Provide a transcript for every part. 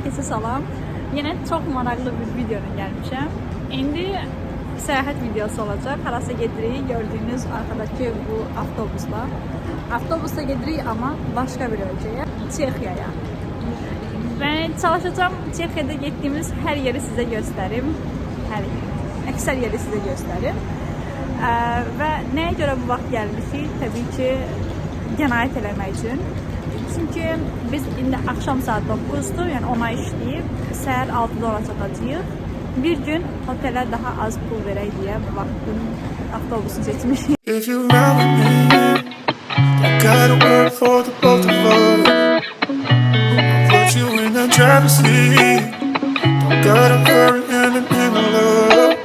Hər kəsə salam. Yenə çox maraqlı bir videoya gəlmişəm. İndi səyahət videosu olacaq. Harasa gedirik. Gördüyünüz arkadakı bu avtobusla. Avtobusla gedirik amma başqa bir ölkəyə, Çexiyaya. Ben çalışacağım Çexiyada getdiyimiz hər yeri sizə göstərim. Əksər yeri sizə göstərim. Və nəyə görə bu vaxt gəlmişik? Təbii ki, qənaət eləmək üçün. Çünki biz indi axşam saat 9-dur, yəni 10-a işləyib, səhər 6-da ora çatacağıq. Bir gün otelə daha az pul verək deyə bu vaxtın avtobusunu seçmişik. If you run with me, I gotta work for the both of us. I'll put you in the driver's seat. Don't gotta hurry in the love.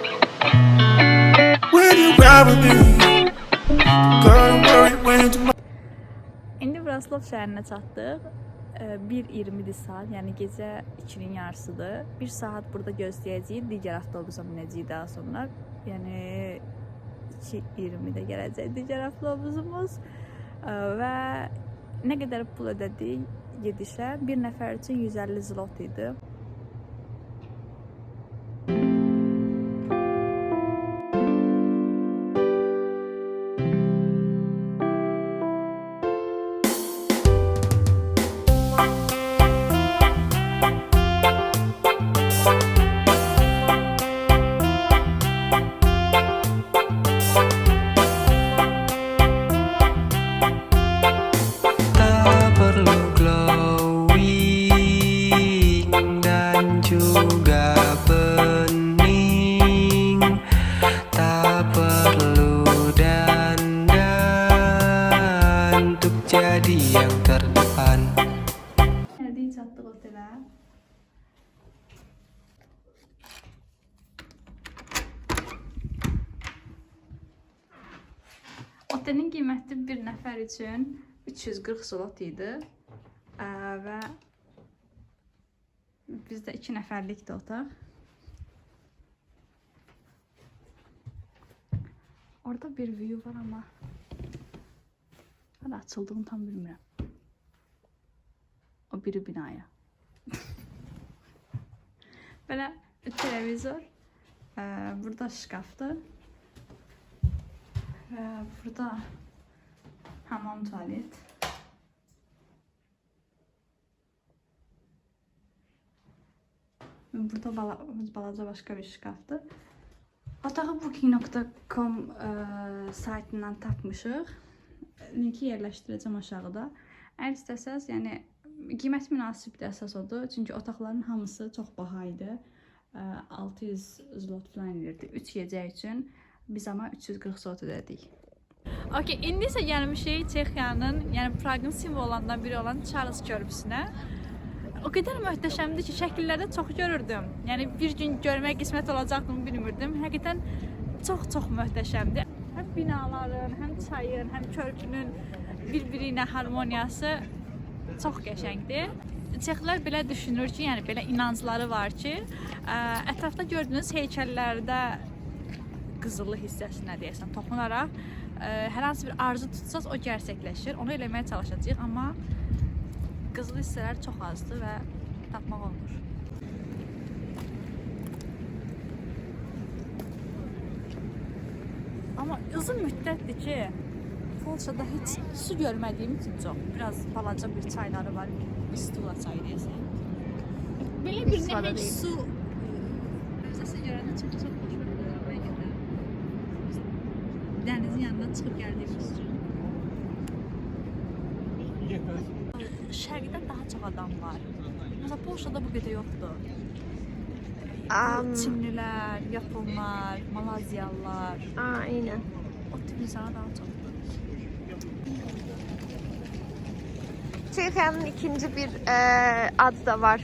When you ride with me, don't gotta worry when tomorrow. İndi Vraslav şəhərinə çatdıq. 1:20 saat, yəni gecə 2-nin yarısıdır. 1 saat burada gözləyəcəyik, digər avtobusa minəcəyik daha sonra. Yəni 2:20-də gələcək digər avtobusumuz. Və nə qədər pul ödədik gedişə? Bir nəfər üçün 150 zlot idi. Çatdıq otelə. Otelin qiyməti bir nəfər üçün 340 zlot idi. Və bizdə 2 nəfərlikdir otaq. Orada bir view var amma hala açıldığını tam bilmirəm. O biri binaya. Böyle televizor. Burada şkafdır. Burada hamam, tuvalet. Burada balaca başka bir şkafdır. Otağı booking.com saytından tapmışıq. Linki yerləşdirəcəm aşağıda. Əgər istəsəz, yəni qiymət münasibdir əsas odur. Çünki otaqların hamısı çox baha idi. 600 zlot falan edirdi 3 gecə üçün. Biz ama 340 zlot ödədik. Okay, indi isə gəlmişik Çexiyanın, yəni Praqın simvollarından biri olan Charles körpüsünə. O qədər möhtəşəmdir ki, şəkillərdə çox görürdüm. Yəni bir gün görmək qismət olacaqdımı bilmirdim. Həqiqətən çox möhtəşəmdir. Həm binaların, həm çayın, həm körpünün bir-biri ilə harmoniyası çox qəşəngdir. Çexlər belə düşünür ki, yəni belə inancları var ki, ətrafda gördüyünüz heykəllərdə qızılı hissəsinə deyəsən toxunaraq hər hansı bir arzu tutsaz o gerçəkləşir. Onu eləməyə çalışacağıq, amma qızılı hissələr çox azdır və tapmaq olmur. Amma uzun müddətdir ki, Polşada heç su görmədiyim üçün çox. Biraz balaca bir çayları var. Vistula çayı deyəsən. Belə bir nəhəng su. Səsə görəndə çox xoşuma gəlir. Dənizin yanından çıxıb gəldiyimiz üçün. Şərqdə daha çox adam var. Mesela Polşada bu qədər yoxdur. Çinlilər, Yaponlar, Malazyalılar. Aynen. O tip insana daha çox. Çexiyanın ikinci bir adı da var.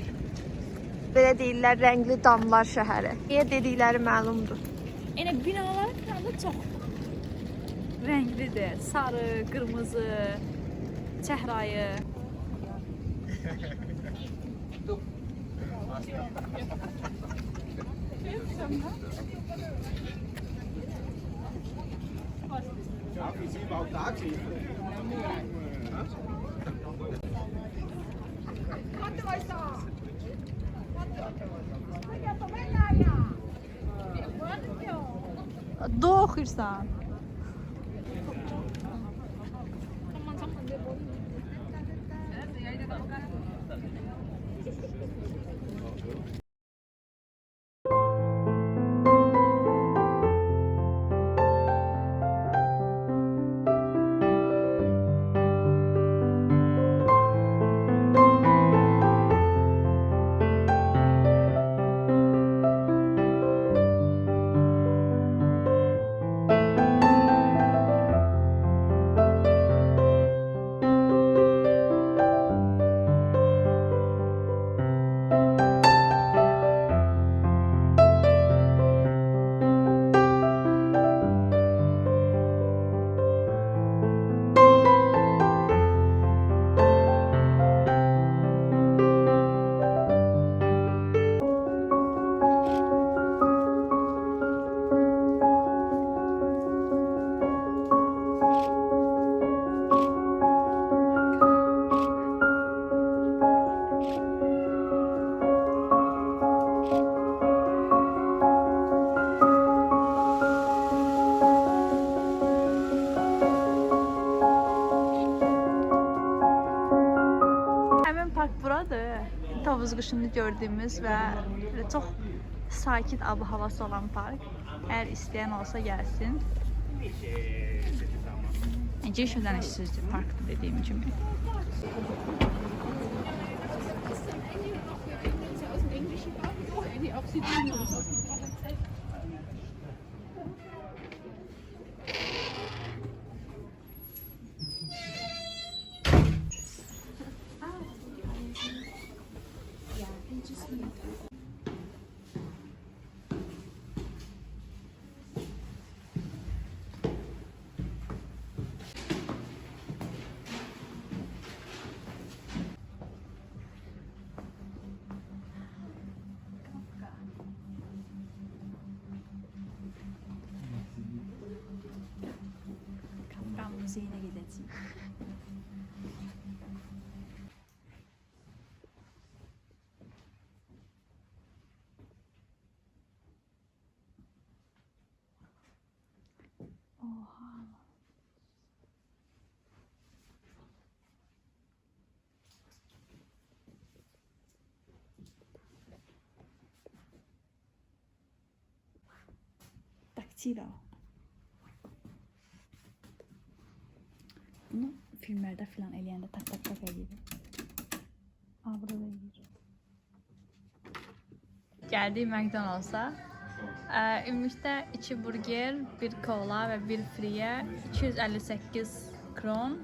Belə deyirlər, rəngli damlar şəhəri. Niyə dedikləri məlumdur. Yəni binaların falan da çox rənglidir. Sarı, qırmızı, çəhrayı. Do oxuyursan. Həmin park buradır. Tovuz qışını gördüyümüz və çox sakit ab havası olan park. Əgər istəyən olsa gəlsin. Giriş ödənişsizdir parkdır dediyim kimi. Kafka Müzeyine gideceğim. Oha. Daktilo. Bunu filmlerde falan eləyəndə tak tak tak eləyir. Burada da eləyir. Gəldik McDonald's-a. Ümumilikdə 2 burger, 1 kola və 1 friyə 258 kron.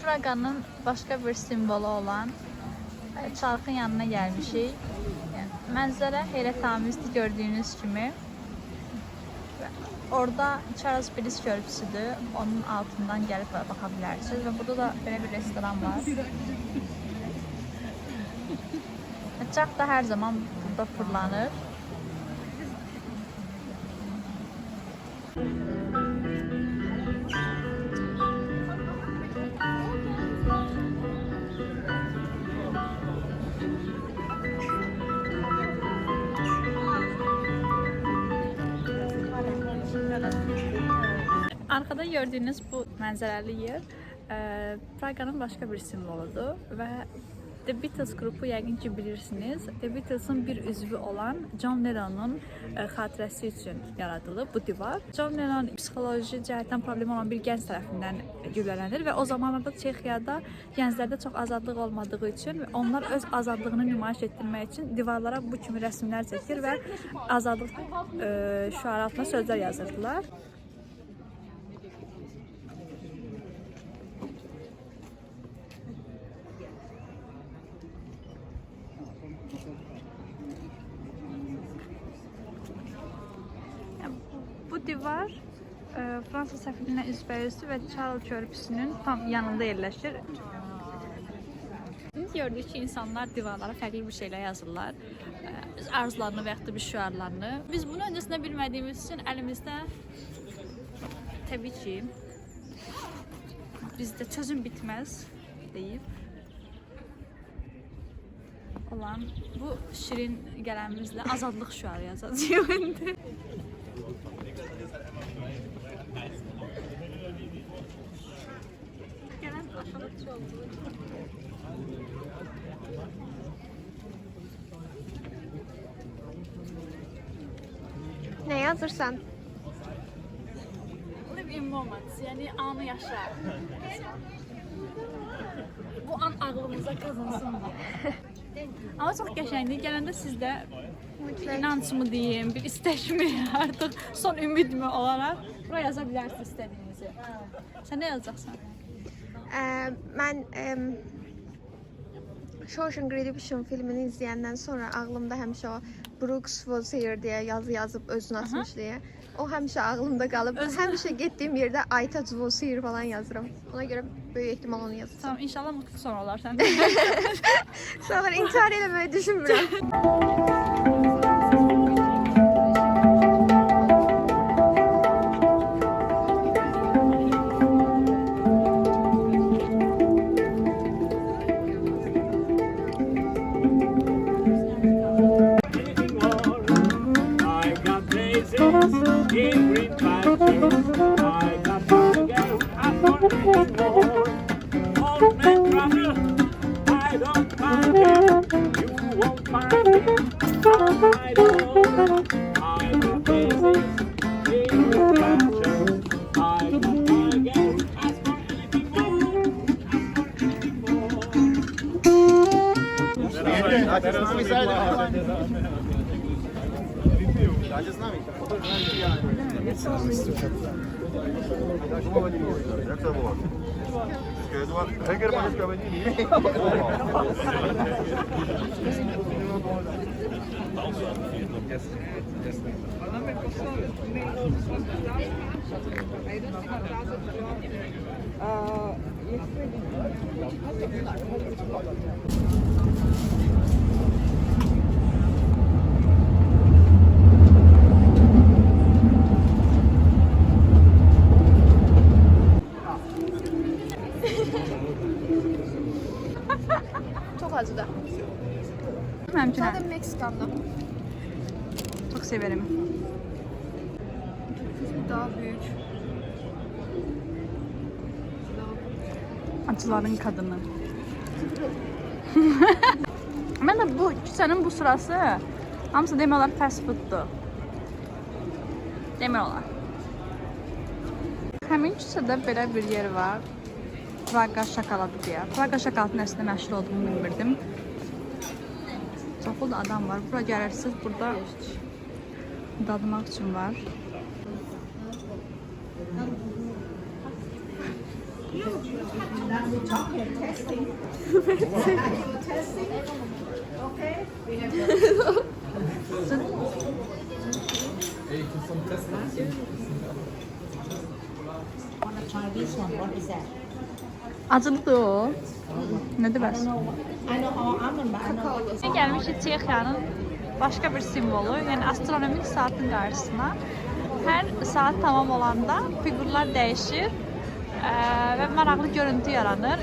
Praga'nın başqa bir simvolu olan çarxın yanına gəlmişik. Mənzərə heyrətamizdir gördüyünüz kimi. Orada Charles Bridge körpüsüdür. Onun altından gəlib baxa bilərsiniz və burada da belə bir restoran var. Çarx da hər zaman burada fırlanır. Arkada gördüğünüz bu mənzərəli yer Praga'nın başqa bir simvoludur və The Beatles qrupu yəqin ki bilirsiniz. The Beatles'ın bir üzvü olan John Lennon'un xatirəsi üçün yaradılıb bu divar. John Lennon psixoloji cəhətdən problemi olan bir gənc tərəfindən güllələnir və o zamanlarda Çexiyada gənclərdə çox azadlıq olmadığı üçün onlar öz azadlığını nümayiş etdirmək üçün divarlara bu kimi rəsmlər çəkir və azadlıq şüarı altında sözlər yazırdılar. Bu divar Fransa səfirliyinə üzbəüzdür və Charles körpüsünün tam yanında yerləşir. Gördük ki, insanlar divarlara fərqli bir şeylər yazırlar. Öz arzularını və yaxud da bir şüarlarını. Biz bunu öncəsində bilmədiyimiz üçün əlimizdə təbii ki bizdə çözüm bitməz deyib olan bu şirin qələmimizlə azadlıq şüarı yazacağıq indi. Ne yazırsan? Live in moment, yani anı yaşa. Bu an ağlımıza qazansın diye. Ama çok qəşəngdir. Gələndə sizdə inanc mı diyeyim, bir istək mi, artıq son ümid mi olaraq buraya yaza bilərsiniz istədiyinizi. Sən nə yazacaqsan? Ben Shawshank Redemption filmini izleyenden sonra ağlımda həmişə o Brooks was here diye yazı yazıp özünü asmış diye. O həmişə ağlımda qalıb. Həmişə getdiyim yerdə Aytac was here falan yazırım. Ona göre böyük ihtimal onu yazırsam. Tamam, inşallah mutlu son olar səndə. Sonra intihar eləməyi düşünmürəm. In green patches, I got to go. I'm not anymore. Old man brother, I don't find him. You won't find him on my door. I got places in green patches. I got to go. Ask for anything more. Ask for anything more. Jak to było? Heger pan sprawiedliwi. Çok acı da. Məmkinə. Zaten Meksikanlı. Çok severim. Daha büyük. Acıların kadını. Mən də bu küçənin bu sırası hamısı demək olar fast fooddur. Demək olar. Həmin küçədə belə bir yer var. Praga şokoladı deyə. Praga şokoladının əslində məşhur olduğunu bilmirdim. Çoxlu da adam var. Bura gəlirsiniz, burada dadmaq üçün var. Acılıdır o. Nədir bəs? Gəlmişik Çexiyanın başqa bir simvolu, yəni astronomik saatın qarşısına. Hər saat tamam olanda fiqurlar dəyişir və maraqlı görüntü yaranır.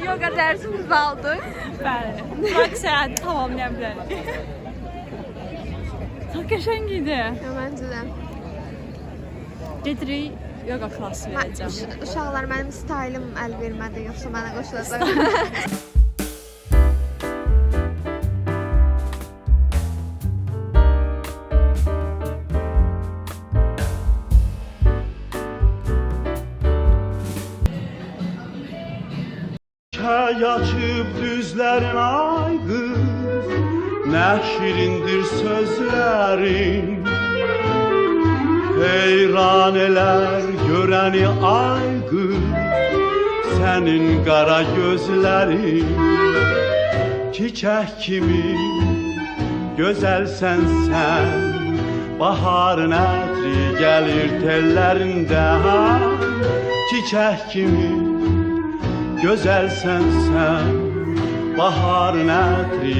Yoga dersimizi aldık. Bəli. Bak səyahəti tamamlaya bilərik. Çok qəşəng idi. Ya, məncə də. Gedirik yoga klası verəcəm. Uşaqlar mənim stylim əl vermədi, yoxsa mənə qoşulacaq. Çay açıp düzlerin ay kız, ne şirindir sözlerin. Heyran eler göreni ay kız, senin kara gözlerin. Çiçek kimi güzelsen sen, baharın ətri gelir tellerinden. Çiçek kimi güzelsen sen, baharın ətri